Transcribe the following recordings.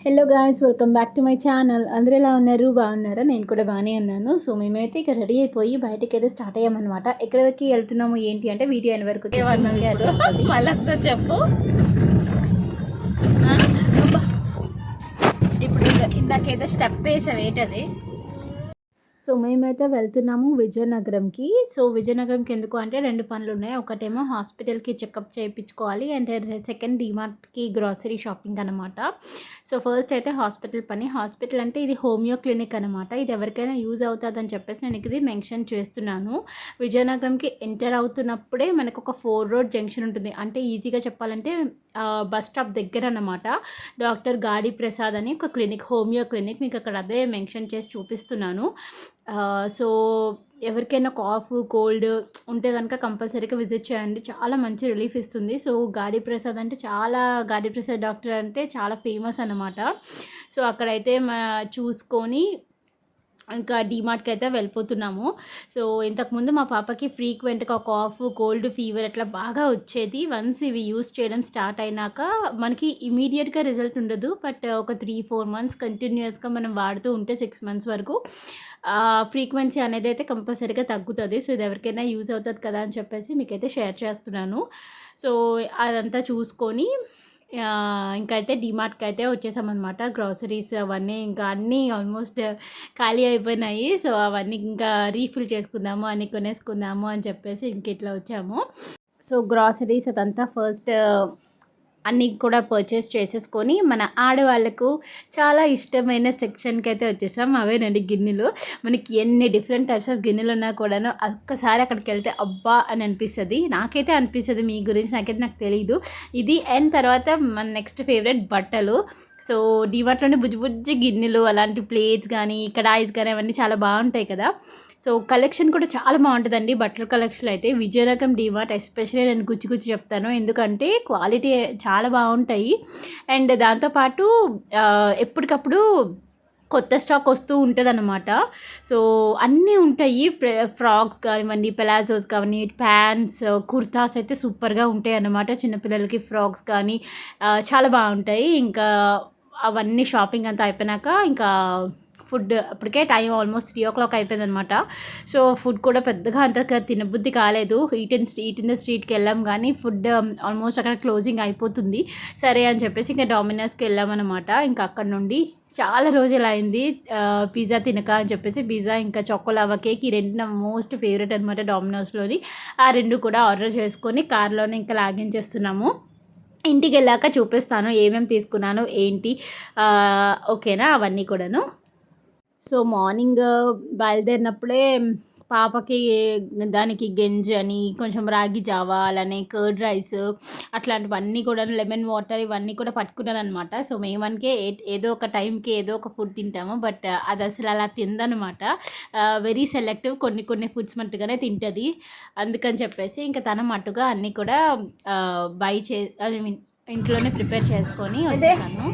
Hello guys, welcome back to my channel. అందరూ ఎలా ఉన్నారు? బాగున్నారా? నేను కూడా బాగానే ఉన్నాను. సో మేమైతే ఇక రెడీ అయిపోయి బయటకి అయితే స్టార్ట్ అయ్యామన్నమాట. ఎక్కడికి వెళ్తున్నాము ఏంటి అంటే వీడియో అయిన వరకు మళ్ళీ చెప్పు. ఇప్పుడు ఇందాకేదో స్టెప్ వేసావు, ఏంటది? సో మేమైతే వెళ్తున్నాము విజయనగరంకి. సో విజయనగరంకి ఎందుకు అంటే 2 పనులు ఉన్నాయి. ఒకటేమో హాస్పిటల్కి చెకప్ చేయించుకోవాలి అండ్ సెకండ్ డీమార్ట్కి గ్రాసరీ షాపింగ్ అనమాట. సో ఫస్ట్ అయితే హాస్పిటల్ పని. హాస్పిటల్ అంటే ఇది హోమియో క్లినిక్ అనమాట. ఇది ఎవరికైనా యూజ్ అవుతుందని చెప్పేసి నేను ఇది మెన్షన్ చేస్తున్నాను. విజయనగరంకి ఎంటర్ అవుతున్నప్పుడే మనకు ఒక 4 రోడ్ జంక్షన్ ఉంటుంది. అంటే ఈజీగా చెప్పాలంటే బస్ స్టాప్ దగ్గర అన్నమాట. డాక్టర్ గాడి ప్రసాద్ అని ఒక క్లినిక్, హోమియో క్లినిక్. మీకు అక్కడ అదే మెన్షన్ చేసి చూపిస్తున్నాను. సో ఎవరికైనా కాఫ్ కోల్డ్ ఉంటే కనుక కంపల్సరీగా విజిట్ చేయండి. చాలా మంచి రిలీఫ్ ఇస్తుంది. సో గాడి ప్రసాద్ అంటే గాడి ప్రసాద్ డాక్టర్ అంటే చాలా ఫేమస్ అన్నమాట. సో అక్కడైతే చూసుకొని ఇంకా డీమార్ట్కి అయితే వెళ్ళిపోతున్నాము. సో ఇంతకుముందు మా పాపకి ఫ్రీక్వెంట్గా కాఫ్ కోల్డ్ ఫీవర్ అట్లా బాగా వచ్చేది. వన్స్ ఇవి యూస్ చేయడం స్టార్ట్ అయినాక మనకి ఇమీడియట్గా రిజల్ట్ ఉండదు. బట్ ఒక 3-4 మంత్స్ కంటిన్యూస్గా మనం వాడుతూ ఉంటే 6 మంత్స్ వరకు ఫ్రీక్వెన్సీ అనేది అయితే కంపల్సరీగా తగ్గుతుంది. సో ఇది ఎవరికైనా యూజ్ అవుతుంది కదా అని చెప్పేసి మీకైతే షేర్ చేస్తున్నాను. సో అదంతా చూసుకొని ఇంకైతే డీమార్ట్కి అయితే వచ్చేసామన్నమాట. గ్రాసరీస్ అవన్నీ ఇంకా అన్నీ ఆల్మోస్ట్ ఖాళీ అయిపోయినాయి. సో అవన్నీ ఇంకా రీఫిల్ చేసుకుందాము, అన్నీ కొనేసుకుందాము అని చెప్పేసి ఇంక ఇట్లా వచ్చాము. సో గ్రాసరీస్ అదంతా ఫస్ట్ అన్నీ కూడా పర్చేస్ చేసేసుకొని మన ఆడవాళ్ళకు చాలా ఇష్టమైన సెక్షన్కి అయితే వచ్చేసాం. అవేనండి గిన్నెలు. మనకి ఎన్ని డిఫరెంట్ టైప్స్ ఆఫ్ గిన్నెలు ఉన్నా కూడాను ఒక్కసారి అక్కడికి వెళ్తే అబ్బా అని అనిపిస్తుంది. నాకైతే అనిపిస్తుంది, మీ గురించి నాకు తెలియదు. ఇది అండ్ తర్వాత మన నెక్స్ట్ ఫేవరెట్ బట్టలు. సో డీమార్ట్లోనే బుజ్జి గిన్నెలు, అలాంటి ప్లేట్స్ కానీ కడాయిస్ కానీ అవన్నీ చాలా బాగుంటాయి కదా. సో కలెక్షన్ కూడా చాలా బాగుంటుందండి. బట్టల కలెక్షన్ అయితే విజయనగరం డీమార్ట్ ఎస్పెషల్లీ నేను గుచ్చి చెప్తాను, ఎందుకంటే క్వాలిటీ చాలా బాగుంటాయి. అండ్ దాంతోపాటు ఎప్పటికప్పుడు కొత్త స్టాక్ వస్తూ ఉంటుంది అనమాట. సో అన్నీ ఉంటాయి. ఫ్రాక్స్ కానివ్వండి, పెలాజోస్ కానివ్వండి, ప్యాంట్స్, కుర్తాస్ అయితే సూపర్గా ఉంటాయి అన్నమాట. చిన్నపిల్లలకి ఫ్రాక్స్ కానీ చాలా బాగుంటాయి. ఇంకా అవన్నీ షాపింగ్ అంతా అయిపోయినాక ఇంకా ఫుడ్, అప్పటికే టైం ఆల్మోస్ట్ 3 o'clock అయిపోయింది అనమాట. సో ఫుడ్ కూడా పెద్దగా అంత తినబుద్ధి కాలేదు. ఈట్ ఇన్ ద స్ట్రీట్కి వెళ్ళాం కానీ ఫుడ్ ఆల్మోస్ట్ అక్కడ క్లోజింగ్ అయిపోతుంది. సరే అని చెప్పేసి ఇంకా డామినోస్కి వెళ్ళామన్నమాట. ఇంకా అక్కడ నుండి చాలా రోజులు అయింది పిజ్జా తినక అని చెప్పేసి పిజ్జా ఇంకా చొకోలావా కేక్, ఈ 2 నా మోస్ట్ ఫేవరెట్ అనమాట డామినోస్లోని. ఆ 2 కూడా ఆర్డర్ చేసుకొని కార్లోనే ఇంకా లాగించేస్తున్నాము. ఇంటికి వెళ్ళాక చూపిస్తాను ఏమేమి తీసుకున్నాను ఏంటి, ఓకేనా, అవన్నీ కూడాను. సో మార్నింగ్ బయలుదేరినప్పుడే పాపకి దానికి గంజి అని, కొంచెం రాగి జావా, అలానే కర్డ్ రైస్, అట్లాంటివన్నీ కూడా లెమన్ వాటర్ ఇవన్నీ కూడా పట్టుకున్నాను అనమాట. సో మేమనికే ఏదో ఒక టైంకి ఏదో ఒక ఫుడ్ తింటాము, బట్ అది అసలు అలా తిందనమాట. వెరీ సెలెక్టివ్, కొన్ని ఫుడ్స్ మట్టుగానే తింటుంది. అందుకని చెప్పేసి ఇంకా తన మట్టుగా అన్నీ కూడా ఐ మీన్ ఇంట్లోనే ప్రిపేర్ చేసుకొని వచ్చాను.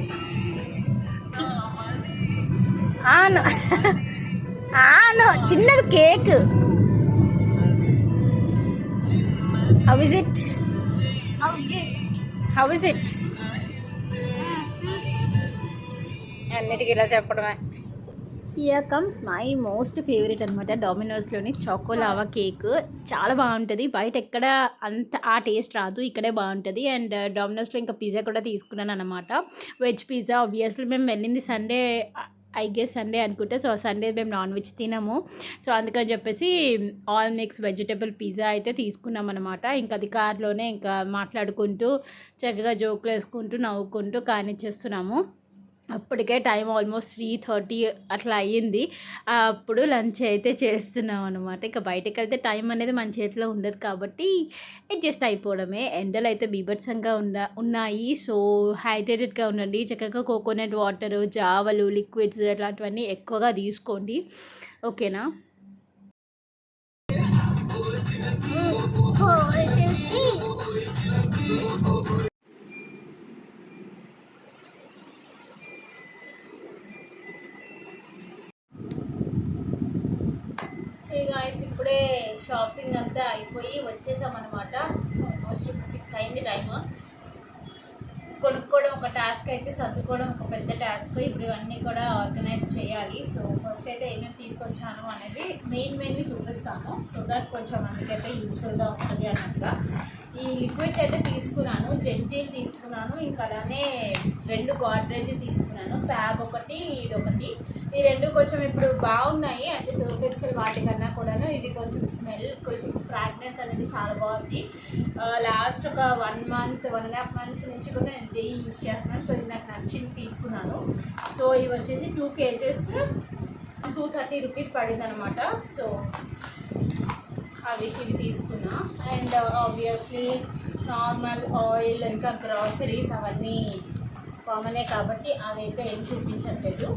చిన్నది కేక్. How is it? అన్నిటికీ ఇలా చెప్పడమే. Here comes my most favourite అనమాట, డామినోస్లోని చోకోలావా కేక్. చాలా బాగుంటుంది. బయట ఎక్కడ అంత ఆ టేస్ట్ రాదు, ఇక్కడే బాగుంటుంది. అండ్ డామినోస్లో ఇంకా పిజ్జా కూడా తీసుకున్నాను అనమాట. Veg pizza. ఆబ్వియస్లీ మేము వెళ్ళింది సండే, ఐ గెస్ సండే అనుకుంటే. సో సండే మేము నాన్ వెజ్ తినము. సో అందుకని చెప్పేసి ఆల్ మిక్స్ వెజిటబుల్ పిజ్జా అయితే తీసుకున్నాం అనమాట. ఇంకా అది కార్లోనే ఇంకా మాట్లాడుకుంటూ చక్కగా జోకులు వేసుకుంటూ నవ్వుకుంటూ కానిచ్చేస్తున్నాము. అప్పటికే టైం ఆల్మోస్ట్ 3:30 అట్లా అయ్యింది. అప్పుడు లంచ్ అయితే చేస్తున్నాం అనమాట. ఇక బయటకు వెళ్తే టైం అనేది మన చేతిలో ఉండదు కాబట్టి అడ్జస్ట్ అయిపోవడమే. ఎండలు అయితే బీభత్సంగా ఉన్నాయి. సో హైడ్రేటెడ్గా ఉండండి. చక్కగా కోకోనట్ వాటర్, జావలు, లిక్విడ్స్ అట్లాంటివన్నీ ఎక్కువగా తీసుకోండి, ఓకేనా. గాయస్ ఇప్పుడే షాపింగ్ అంతా అయిపోయి వచ్చేసామన్నమాట. ఆల్మోస్ట్ 6 అయింది టైము. కొనుక్కోవడం ఒక టాస్క్ అయితే, సర్దుకోవడం ఒక పెద్ద టాస్క్. ఇప్పుడు ఇవన్నీ కూడా ఆర్గనైజ్ చేయాలి. సో ఫస్ట్ అయితే ఏమేమి తీసుకొచ్చాను అనేది మెయిన్ చూపిస్తాను. సో దట్ కొంచెం అందుకైతే యూస్ఫుల్గా ఉంటుంది అన్నట్టుగా. ఈ లిక్విడ్స్ అయితే తీసుకున్నాను, జెంటిల్ తీసుకున్నాను, ఇంకా అలానే 2 గాడ్రేజ్ తీసుకున్నాను, ఫ్యాబ్ ఒకటి, ఇది ఒకటి. ఈ 2 కొంచెం ఇప్పుడు బాగున్నాయి, అంటే సర్ఫ్ ఎక్సెల్ వాటికన్నా కూడాను ఇది కొంచెం స్మెల్, కొంచెం ఫ్రాగ్రెన్స్ అనేది చాలా బాగుంది. లాస్ట్ ఒక 1 మంత్ 1.5 మంత్స్ నుంచి కూడా నేను డైలీ యూజ్ చేస్తున్నాను. సో ఇది నాకు నచ్చింది, తీసుకున్నాను. సో ఇవి వచ్చేసి 2 kgs 230 రూపీస్ పడింది అనమాట. సో అవి ఇవి తీసుకున్నా. అండ్ ఆబ్వియస్లీ నార్మల్ ఆయిల్, ఇంకా గ్రాసరీస్ అవన్నీ కామనే కాబట్టి అవి అయితే ఏం చూపించట్లేదు.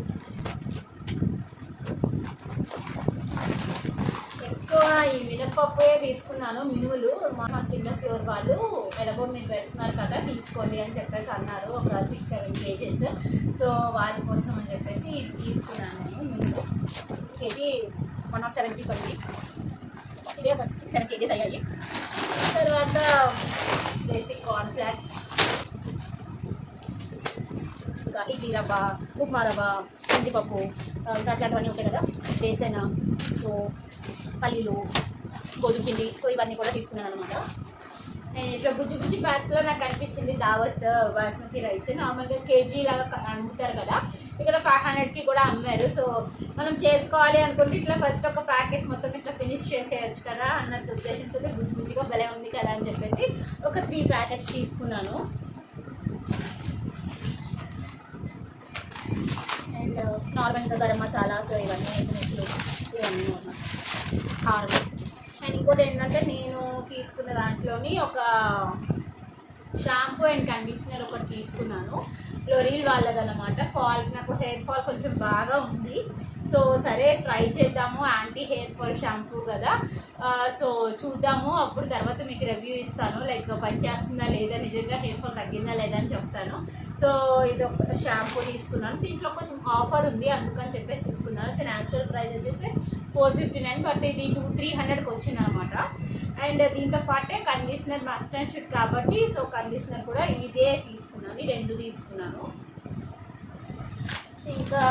ఎక్కువ ఈ మినపప్పే తీసుకున్నాను. మినుములు మా కింద ఫ్లోర్ వాళ్ళు ఎలాగో మీరు పెడుతున్నారు కదా తీసుకోండి అని చెప్పేసి అన్నారు, ఒక 6-7 kgs. సో వాళ్ళ కోసం అని చెప్పేసి ఇది తీసుకున్నాను నేను. మినుము కేజీ 170 పడింది. ఇవి ఒక 6-7 kgs అయ్యాయి. తర్వాత బేసిక్ కార్న్ఫ్లాక్స్, ఇంకా ఇడ్లీ రవ్వ, ఉప్మా రవ్వ, కందిపప్పు, ఇంకా అట్లాంటివన్నీ ఉంటాయి కదా, బేసన్, సో పల్లీలు, గోధుమ పిండి. సో ఇవన్నీ కూడా తీసుకున్నాను అనమాట. ఇట్లా బుజ్జి ప్యాక్లో నాకు అనిపించింది దావత్ బాస్మతి రైస్. నార్మల్గా కేజీ లాగా అమ్ముతారు కదా, ఇక్కడ 500కి కూడా అమ్మారు. సో మనం చేసుకోవాలి అనుకుంటే ఇట్లా ఫస్ట్ ఒక ప్యాకెట్ మొత్తం ఇట్లా ఫినిష్ చేసేయచ్చు కదా అన్నట్టు ఉద్దేశంతో బుజ్జిగా భలే ఉంది కదా అని చెప్పేసి ఒక 3 ప్యాకెట్స్ తీసుకున్నాను. అండ్ నార్మల్గా గరం మసాలా, సో ఇవన్నీ మిర్చులు, ఇవన్నీ కారం. అండ్ ఇంకోటి ఏంటంటే నేను తీసుకున్న దాంట్లోని ఒక షాంపూ అండ్ కండిషనర్ ఒకటి తీసుకున్నాను, లోరియల్ వాళ్ళదన్నమాట. నాకు హెయిర్ ఫాల్ కొంచెం బాగా ఉంది. సో సరే ట్రై చేద్దాము, యాంటీ హెయిర్ ఫాల్ షాంపూ కదా, సో చూద్దాము. అప్పుడు తర్వాత మీకు రివ్యూ ఇస్తాను, లైక్ పని చేస్తుందా లేదా, నిజంగా హెయిర్ ఫాల్ తగ్గిందా లేదా అని చెప్తాను. సో ఇది ఒక షాంపూ తీసుకున్నాను. దీంట్లో కొంచెం ఆఫర్ ఉంది అందుకని చెప్పేసి తీసుకున్నాను. ఇది న్యాచురల్ ప్రైస్ వచ్చేసి 459, బట్ ఇది 200-300కి వచ్చింది అనమాట. అండ్ దీంతో పాటే కండిషనర్ మస్ట్ అండ్ షుడ్ కాబట్టి, సో కండిషనర్ కూడా ఇదే తీసుకున్నాను, 2 తీసుకున్నాను. ఇంకా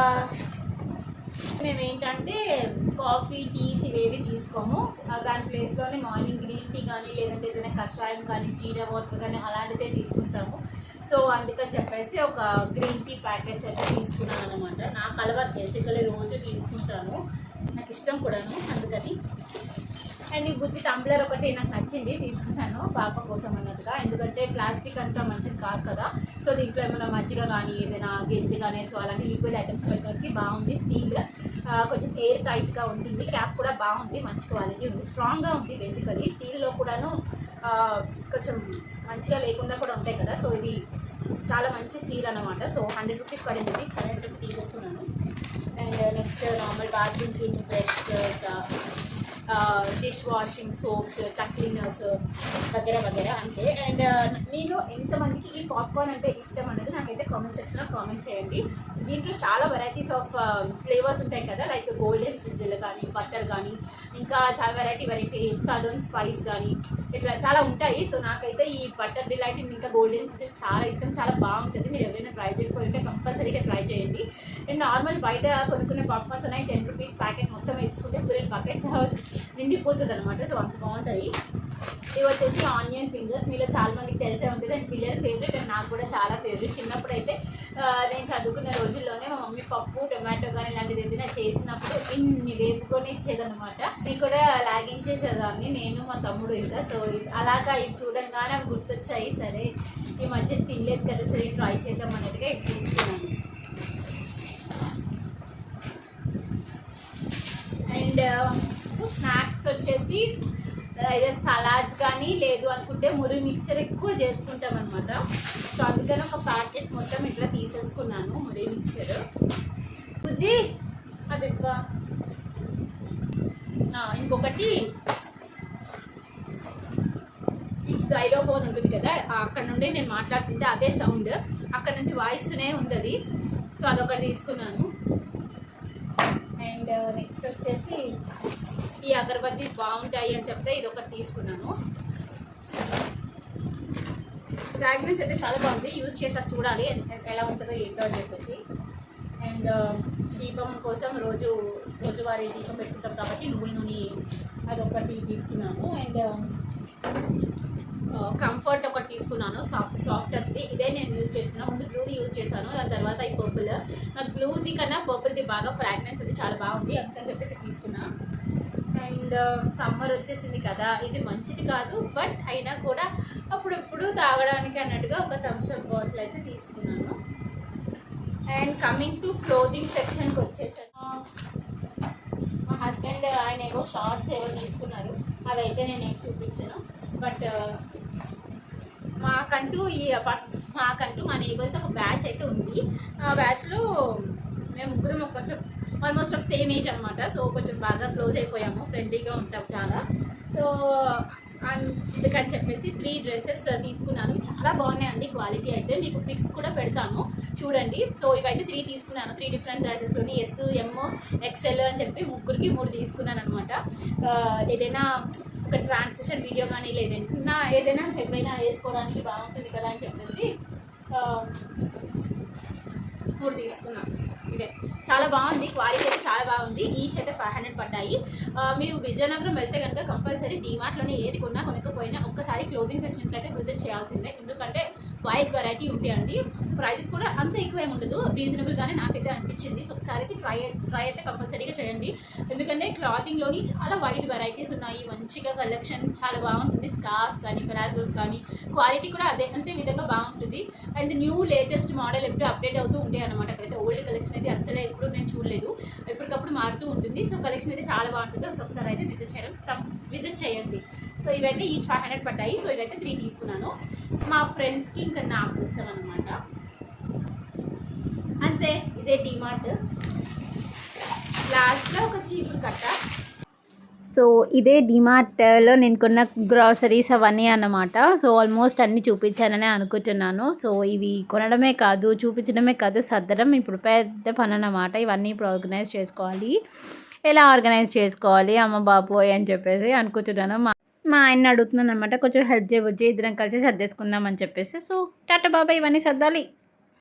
మేము ఏంటంటే కాఫీ, టీస్ ఇవేవి తీసుకోము. దాని ప్లేస్లోనే మార్నింగ్ గ్రీన్ టీ కానీ, లేదంటే ఏదైనా కషాయం కానీ, జీరా వాటర్ కానీ అలాంటిదే తీసుకుంటాము. సో అందుకని చెప్పేసి ఒక గ్రీన్ టీ ప్యాకెట్స్ అయితే తీసుకున్నాను అనమాట. నాకు అలవాటు, బేసికలీ రోజు తీసుకుంటాను, నాకు ఇష్టం కూడాను, అందుకని. అండ్ ఈ బుజ్జి టంబ్లర్ ఒకటి నాకు నచ్చింది, తీసుకున్నాను పాప కోసం అన్నట్టుగా. ఎందుకంటే ప్లాస్టిక్ అంతా మంచిది కాదు కదా, సో దీంట్లో ఏమైనా మజ్జిగ కానీ, ఏదైనా గెంజి కానీ, సో అలాంటి లిక్విడ్ ఐటమ్స్ పెట్టడానికి బాగుంది. స్టీల్, కొంచెం ఎయిర్ టైట్గా ఉంటుంది. క్యాప్ కూడా బాగుంది, మంచి క్వాలిటీ ఉంది, స్ట్రాంగ్గా ఉంది. బేసికలీ స్టీల్లో కూడాను కొంచెం మంచిగా లేకుండా కూడా ఉంటాయి కదా, సో ఇది చాలా మంచి స్టీల్ అన్నమాట. సో 100 రూపీస్ పడింది, సరే చెప్పి తీసుకున్నాను. And next normal bathroom cleaning brush, dish washing soaps, టక్ క్లీనర్స్ వగేరా అంతే. అండ్ నేను ఎంతమందికి ఈ పాప్కార్న్ అంటే ఇష్టం అనేది నాకైతే కామెంట్ సెక్షన్లో కామెంట్ చేయండి. దీంట్లో చాలా వెరైటీస్ ఆఫ్ ఫ్లేవర్స్ ఉంటాయి కదా, లైక్ గోల్డెన్ సిజిల్ కానీ, బటర్ కానీ, ఇంకా చాలా వెరైటీ సదర్న్ స్పైస్ కానీ, ఇట్లా చాలా ఉంటాయి. సో నాకైతే ఈ బటర్ డిలైట్ ఇంకా గోల్డెన్ సిజిల్ చాలా ఇష్టం, చాలా బాగుంటుంది. మీరు ఎవరైనా ట్రై చేయకపోతే కంపల్సరీగా ట్రై చేయండి. అండ్ నార్మల్ బయట కొనుక్కునే పాప్కార్న్స్ అనేవి 10 రూపీస్ ప్యాకెట్ మొత్తం వేసుకుంటే ఫుల్ బకెట్ నిండిపోతుంది అనమాట. సో అంత బాగుంటాయి. ఇవి వచ్చేసి ఆనియన్ ఫింగర్స్, మీలో చాలా మందికి తెలిసే ఉంటుంది. అండ్ పిల్లల ఫేవరెట్, అండ్ నాకు కూడా చాలా ఫేవరెట్. చిన్నప్పుడు అయితే నేను చదువుకునే రోజుల్లోనే మా మమ్మీ పప్పు, టొమాటో కానీ ఇలాంటిది ఏదైనా చేసినప్పుడు ఇన్ని వేపుకొని ఇచ్చేదనమాట. ఇది కూడా లాగించేసేదాన్ని నేను, మా తమ్ముడు ఇంకా. సో అలాగా ఇవి చూడంగానే అవి గుర్తొచ్చాయి. సరే ఈ మధ్య తినలేదు కదా, సరే ట్రై చేద్దాం అన్నట్టుగా ఇవి తీసుకున్నాను. అండ్ స్నాక్స్ వచ్చేసి ఏదైనా సలాడ్స్ కానీ, లేదు అనుకుంటే మురి మిక్చర్ ఎక్కువ చేసుకుంటాం అనమాట. సో అందుకని ఒక ప్యాకెట్ మొత్తం ఇట్లా తీసేసుకున్నాను మురి మిక్చర్. బుజ్జి అది ఇంకొకటి ఈ జైలోఫోన్ ఉంటుంది కదా, అక్కడ నుండి నేను మాట్లాడుతుంటే అదే సౌండ్ అక్కడ నుంచి వాయిస్తూనే ఉంది అది. సో అదొకటి తీసుకున్నాను. అండ్ నెక్స్ట్ వచ్చేసి ఈ అగరబత్తి బాగుంటాయి అని చెప్తే ఇది ఒకటి తీసుకున్నాను. ఫ్రాగ్రెన్స్ అయితే చాలా బాగుంది. యూజ్ చేసాక చూడాలి ఎలా ఉంటుందో ఏంటో అని చెప్పేసి. అండ్ దీపం కోసం రోజువారీ దీపం పెట్టుకుంటాం కాబట్టి నువ్వుల నూనె అదొకటి తీసుకున్నాను. అండ్ కంఫర్ట్ ఒకటి తీసుకున్నాను, సాఫ్ట్ అది. ఇదే నేను యూజ్ చేస్తున్నాను. ముందు బ్లూది యూజ్ చేశాను, దాని తర్వాత ఈ పర్పుల్. నాకు బ్లూది కన్నా పర్పుల్ది బాగా ఫ్రాగ్రెన్స్ అది చాలా బాగుంది అందుకని చెప్పేసి తీసుకున్నా. అండ్ సమ్మర్ వచ్చేసింది కదా, ఇది మంచిది కాదు బట్ అయినా కూడా అప్పుడప్పుడు తాగడానికి అన్నట్టుగా ఒక థమ్స్ అప్ బాటిల్ అయితే తీసుకున్నాను. అండ్ కమింగ్ టు క్లోదింగ్ సెక్షన్కి వచ్చేసాను. మా హస్బెండ్ ఆయన ఏవో షార్ట్స్ ఏవో తీసుకున్నారు, అదైతే నేను ఏం చూపించాను. బట్ మాకంటూ మా నేబర్స్ ఒక బ్యాచ్ అయితే ఉంది. ఆ బ్యాచ్లో మేము ముగ్గురం కొంచెం ఆల్మోస్ట్ ఆఫ్ సేమ్ ఏజ్ అనమాట. సో కొంచెం బాగా క్లోజ్ అయిపోయాము, ఫ్రెండ్లీగా ఉంటాం చాలా. సో అందుకని చెప్పేసి 3 డ్రెస్సెస్ తీసుకున్నాను. చాలా బాగున్నాయండి క్వాలిటీ అయితే. మీకు పిక్స్ కూడా పెడతాను చూడండి. సో ఇవైతే 3 తీసుకున్నాను, 3 డిఫరెంట్ సైజెస్లోని, ఎస్, ఎమ్, ఎక్స్ఎల్ అని చెప్పి ముగ్గురికి 3 తీసుకున్నాను అనమాట. ఏదైనా ఒక ట్రాన్సిషన్ వీడియో కానీ లేదంటే ఏదైనా ఎప్పుడైనా వేసుకోవడానికి బాగుంటుంది కదా అని చెప్పేసి 3 తీసుకున్నాను. ఇదే చాలా బాగుంది, క్వాలిటీ అయితే చాలా బాగుంది. ఈచ్ అయితే 500 పడ్డాయి. మీరు విజయనగరం వెళ్తే కనుక కంపల్సరీ డీమార్ట్లోనే ఏది కొనకపోయినా ఒక్కసారి క్లోదింగ్ సెక్షన్కి అయితే విజిట్ చేయాల్సిందే. ఎందుకంటే వైడ్ వెరైటీ ఉంటాయండి. ప్రైస్ కూడా అంత ఎక్కువ ఏమి ఉండదు, రీజనబుల్గానే నాకైతే అనిపించింది. సో ఒకసారి అయితే ట్రై అయితే కంపల్సరీగా చేయండి. ఎందుకంటే క్లాతింగ్లోని చాలా వైడ్ వెరైటీస్ ఉన్నాయి, మంచిగా కలెక్షన్ చాలా బాగుంటుంది. స్కార్ఫ్స్ కానీ ప్లాజోస్ కానీ క్వాలిటీ కూడా అంతే విధంగా బాగుంటుంది. అండ్ న్యూ లేటెస్ట్ మోడల్ ఎప్పుడు అప్డేట్ అవుతూ ఉంటాయి అనమాట. అక్కడైతే ఓల్డ్ కలెక్షన్ అయితే అసలే ఎప్పుడు నేను చూడలేదు, ఎప్పటికప్పుడు మారుతూ ఉంటుంది. సో కలెక్షన్ అయితే చాలా బాగుంటుంది. సో ఒకసారి అయితే విజిట్ చేయండి. సో ఇవైతే ఈచ్ 500 పడ్డాయి. సో ఇవైతే 3 తీసుకున్నాను మా ఫ్రెండ్స్కి ఇంకా నా కోసం అనమాట. అంతే, ఇదే డిమార్ట్. లాస్ట్లో ఒక చీపురు కట్ట. సో ఇదే డిమార్ట్లో నేను కొన్న గ్రాసరీస్ అవన్నీ అన్నమాట. సో ఆల్మోస్ట్ అన్నీ చూపించానని అనుకుంటున్నాను. సో ఇవి కొనడమే కాదు, చూపించడమే కాదు, సర్దడం ఇప్పుడు పెద్ద పని అన్నమాట. ఇవన్నీ ఇప్పుడు ఆర్గనైజ్ చేసుకోవాలి. ఎలా ఆర్గనైజ్ చేసుకోవాలి అమ్మ బాబోయ్ అని చెప్పేసి అనుకుంటున్నాను. మా ఆయన్ని అడుగుతున్నాను అనమాట, కొంచెం హెల్ప్ చేయవచ్చు, ఇద్దరం కలిసి సర్దేసుకుందాం అని చెప్పేసి. సో టాటా బాబాయ్, ఇవన్నీ సర్దాలి.